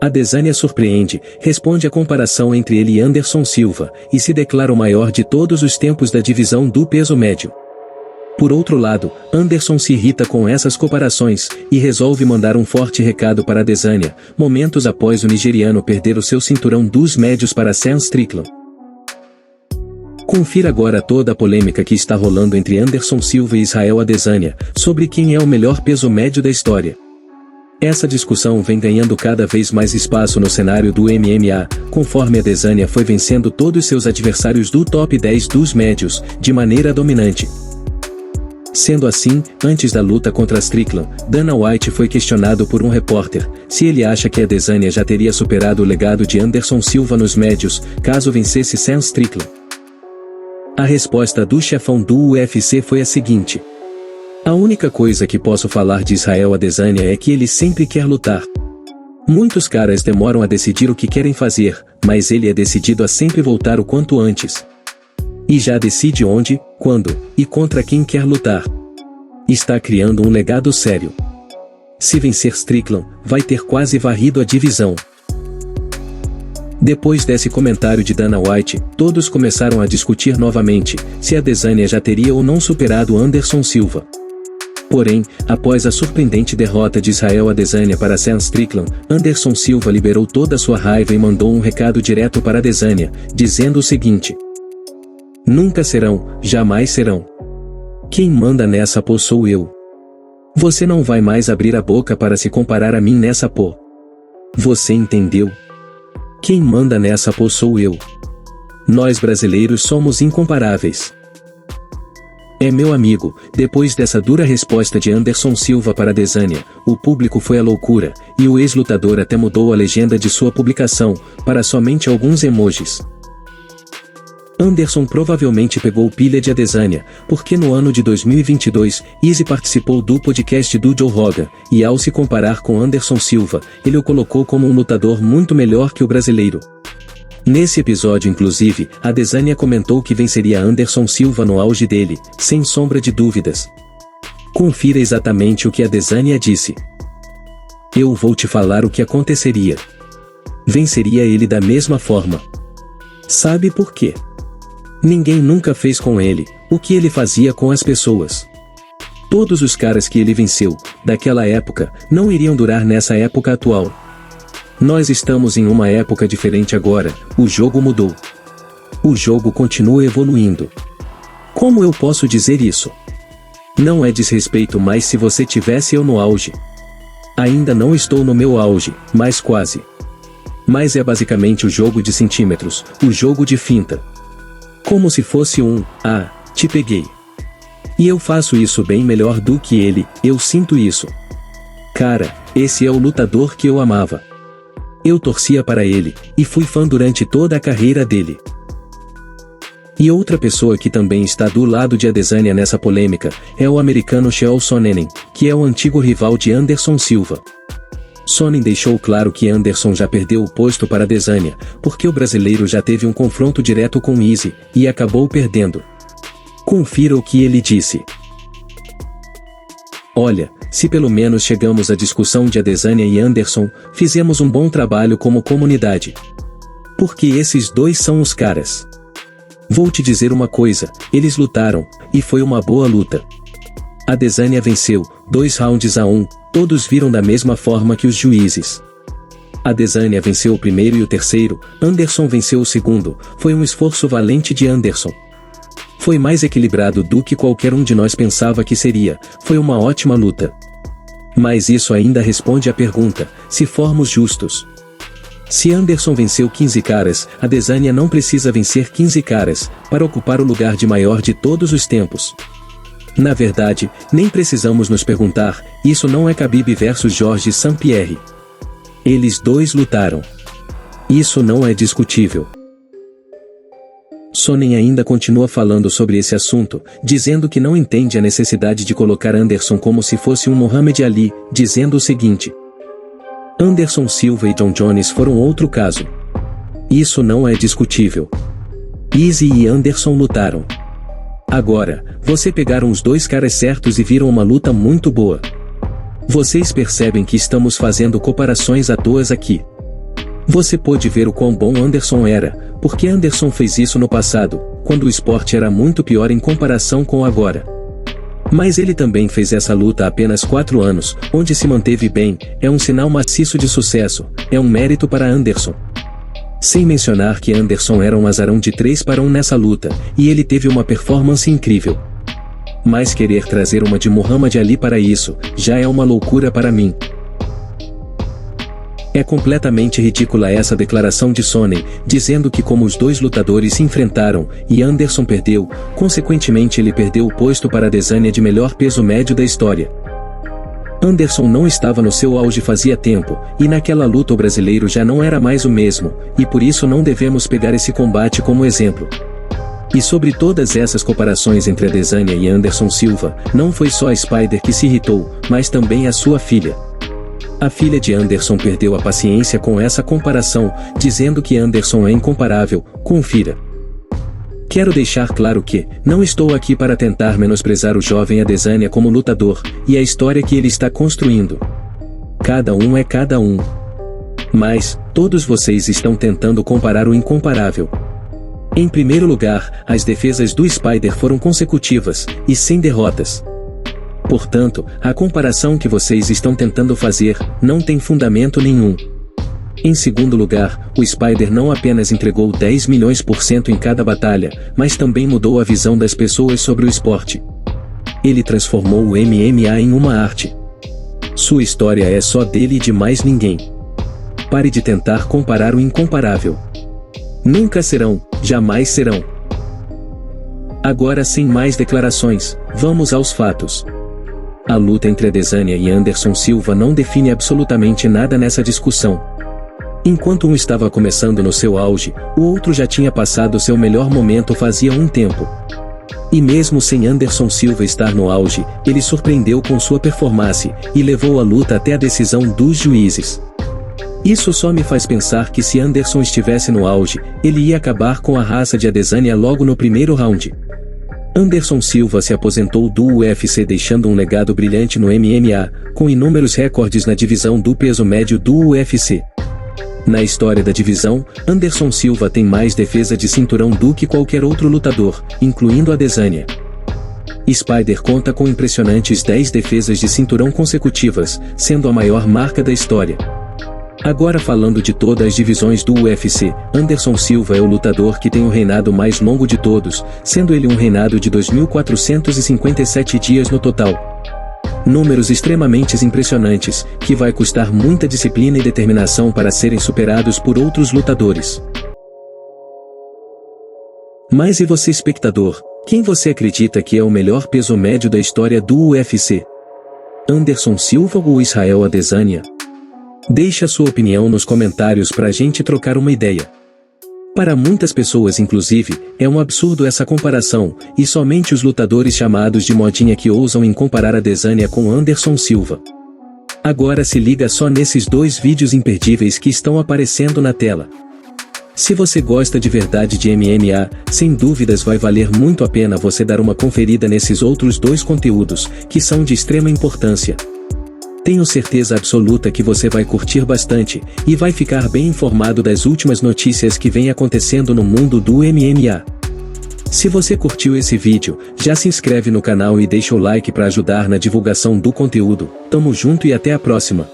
Adesanya surpreende, responde a comparação entre ele e Anderson Silva, e se declara o maior de todos os tempos da divisão do peso médio. Por outro lado, Anderson se irrita com essas comparações, e resolve mandar um forte recado para Adesanya, momentos após o nigeriano perder o seu cinturão dos médios para Sean Strickland. Confira agora toda a polêmica que está rolando entre Anderson Silva e Israel Adesanya, sobre quem é o melhor peso médio da história. Essa discussão vem ganhando cada vez mais espaço no cenário do MMA, conforme Adesanya foi vencendo todos seus adversários do top 10 dos médios, de maneira dominante. Sendo assim, antes da luta contra Strickland, Dana White foi questionado por um repórter, se ele acha que Adesanya já teria superado o legado de Anderson Silva nos médios, caso vencesse Sean Strickland. A resposta do chefão do UFC foi a seguinte: a única coisa que posso falar de Israel Adesanya é que ele sempre quer lutar. Muitos caras demoram a decidir o que querem fazer, mas ele é decidido a sempre voltar o quanto antes. E já decide onde, quando, e contra quem quer lutar. Está criando um legado sério. Se vencer Strickland, vai ter quase varrido a divisão. Depois desse comentário de Dana White, todos começaram a discutir novamente, se Adesanya já teria ou não superado Anderson Silva. Porém, após a surpreendente derrota de Israel Adesanya para Sean Strickland, Anderson Silva liberou toda a sua raiva e mandou um recado direto para Adesanya, dizendo o seguinte: nunca serão, jamais serão. Quem manda nessa pô sou eu. Você não vai mais abrir a boca para se comparar a mim nessa pô. Você entendeu? Quem manda nessa pô sou eu. Nós brasileiros somos incomparáveis. É meu amigo, depois dessa dura resposta de Anderson Silva para Adesanya, o público foi à loucura, e o ex-lutador até mudou a legenda de sua publicação, para somente alguns emojis. Anderson provavelmente pegou pilha de Adesanya, porque no ano de 2022, Izzy participou do podcast do Joe Rogan, e ao se comparar com Anderson Silva, ele o colocou como um lutador muito melhor que o brasileiro. Nesse episódio inclusive, Adesanya comentou que venceria Anderson Silva no auge dele, sem sombra de dúvidas. Confira exatamente o que Adesanya disse. Eu vou te falar o que aconteceria. Venceria ele da mesma forma. Sabe por quê? Ninguém nunca fez com ele o que ele fazia com as pessoas. Todos os caras que ele venceu, daquela época, não iriam durar nessa época atual. Nós estamos em uma época diferente agora, o jogo mudou. O jogo continua evoluindo. Como eu posso dizer isso? Não é desrespeito, mas se você tivesse eu no auge. Ainda não estou no meu auge, mas quase. Mas é basicamente o jogo de centímetros, o jogo de finta. Como se fosse te peguei. E eu faço isso bem melhor do que ele, eu sinto isso. Cara, esse é o lutador que eu amava. Eu torcia para ele, e fui fã durante toda a carreira dele. E outra pessoa que também está do lado de Adesanya nessa polêmica, é o americano Chael Sonnen, que é o antigo rival de Anderson Silva. Sonnen deixou claro que Anderson já perdeu o posto para Adesanya, porque o brasileiro já teve um confronto direto com Izzy, e acabou perdendo. Confira o que ele disse. Olha, se pelo menos chegamos à discussão de Adesanya e Anderson, fizemos um bom trabalho como comunidade. Porque esses dois são os caras. Vou te dizer uma coisa, eles lutaram, e foi uma boa luta. Adesanya venceu, 2 rounds a 1, todos viram da mesma forma que os juízes. Adesanya venceu o primeiro e o terceiro, Anderson venceu o segundo, foi um esforço valente de Anderson. Foi mais equilibrado do que qualquer um de nós pensava que seria, foi uma ótima luta. Mas isso ainda responde à pergunta, se formos justos. Se Anderson venceu 15 caras, Adesanya não precisa vencer 15 caras, para ocupar o lugar de maior de todos os tempos. Na verdade, nem precisamos nos perguntar, isso não é Khabib versus Georges St-Pierre. Eles dois lutaram. Isso não é discutível. Sonnen ainda continua falando sobre esse assunto, dizendo que não entende a necessidade de colocar Anderson como se fosse um Muhammad Ali, dizendo o seguinte: Anderson Silva e John Jones foram outro caso. Isso não é discutível. Izzy e Anderson lutaram. Agora, você pegaram os dois caras certos e viram uma luta muito boa. Vocês percebem que estamos fazendo comparações à toa aqui. Você pôde ver o quão bom Anderson era, porque Anderson fez isso no passado, quando o esporte era muito pior em comparação com agora. Mas ele também fez essa luta há apenas 4 anos, onde se manteve bem, é um sinal maciço de sucesso, é um mérito para Anderson. Sem mencionar que Anderson era um azarão de 3 para 1 nessa luta, e ele teve uma performance incrível. Mas querer trazer uma de Muhammad Ali para isso, já é uma loucura para mim. É completamente ridícula essa declaração de Sonnen, dizendo que como os dois lutadores se enfrentaram, e Anderson perdeu, consequentemente ele perdeu o posto para Adesanya de melhor peso médio da história. Anderson não estava no seu auge fazia tempo, e naquela luta o brasileiro já não era mais o mesmo, e por isso não devemos pegar esse combate como exemplo. E sobre todas essas comparações entre Adesanya e Anderson Silva, não foi só a Spider que se irritou, mas também a sua filha. A filha de Anderson perdeu a paciência com essa comparação, dizendo que Anderson é incomparável. Confira. Quero deixar claro que, não estou aqui para tentar menosprezar o jovem Adesanya como lutador, e a história que ele está construindo. Cada um é cada um. Mas, todos vocês estão tentando comparar o incomparável. Em primeiro lugar, as defesas do Spider foram consecutivas, e sem derrotas. Portanto, a comparação que vocês estão tentando fazer, não tem fundamento nenhum. Em segundo lugar, o Spider não apenas entregou 10 milhões % em cada batalha, mas também mudou a visão das pessoas sobre o esporte. Ele transformou o MMA em uma arte. Sua história é só dele e de mais ninguém. Pare de tentar comparar o incomparável. Nunca serão, jamais serão. Agora sem mais declarações, vamos aos fatos. A luta entre Adesanya e Anderson Silva não define absolutamente nada nessa discussão. Enquanto um estava começando no seu auge, o outro já tinha passado seu melhor momento fazia um tempo. E mesmo sem Anderson Silva estar no auge, ele surpreendeu com sua performance, e levou a luta até a decisão dos juízes. Isso só me faz pensar que se Anderson estivesse no auge, ele ia acabar com a raça de Adesanya logo no primeiro round. Anderson Silva se aposentou do UFC deixando um legado brilhante no MMA, com inúmeros recordes na divisão do peso médio do UFC. Na história da divisão, Anderson Silva tem mais defesa de cinturão do que qualquer outro lutador, incluindo Adesanya. Spider conta com impressionantes 10 defesas de cinturão consecutivas, sendo a maior marca da história. Agora falando de todas as divisões do UFC, Anderson Silva é o lutador que tem o reinado mais longo de todos, sendo ele um reinado de 2.457 dias no total. Números extremamente impressionantes, que vai custar muita disciplina e determinação para serem superados por outros lutadores. Mas e você, espectador, quem você acredita que é o melhor peso médio da história do UFC? Anderson Silva ou Israel Adesanya? Deixe a sua opinião nos comentários para a gente trocar uma ideia. Para muitas pessoas inclusive, é um absurdo essa comparação, e somente os lutadores chamados de modinha que ousam em comparar Adesanya com Anderson Silva. Agora se liga só nesses 2 vídeos imperdíveis que estão aparecendo na tela. Se você gosta de verdade de MMA, sem dúvidas vai valer muito a pena você dar uma conferida nesses outros 2 conteúdos, que são de extrema importância. Tenho certeza absoluta que você vai curtir bastante, e vai ficar bem informado das últimas notícias que vem acontecendo no mundo do MMA. Se você curtiu esse vídeo, já se inscreve no canal e deixa o like para ajudar na divulgação do conteúdo. Tamo junto e até a próxima!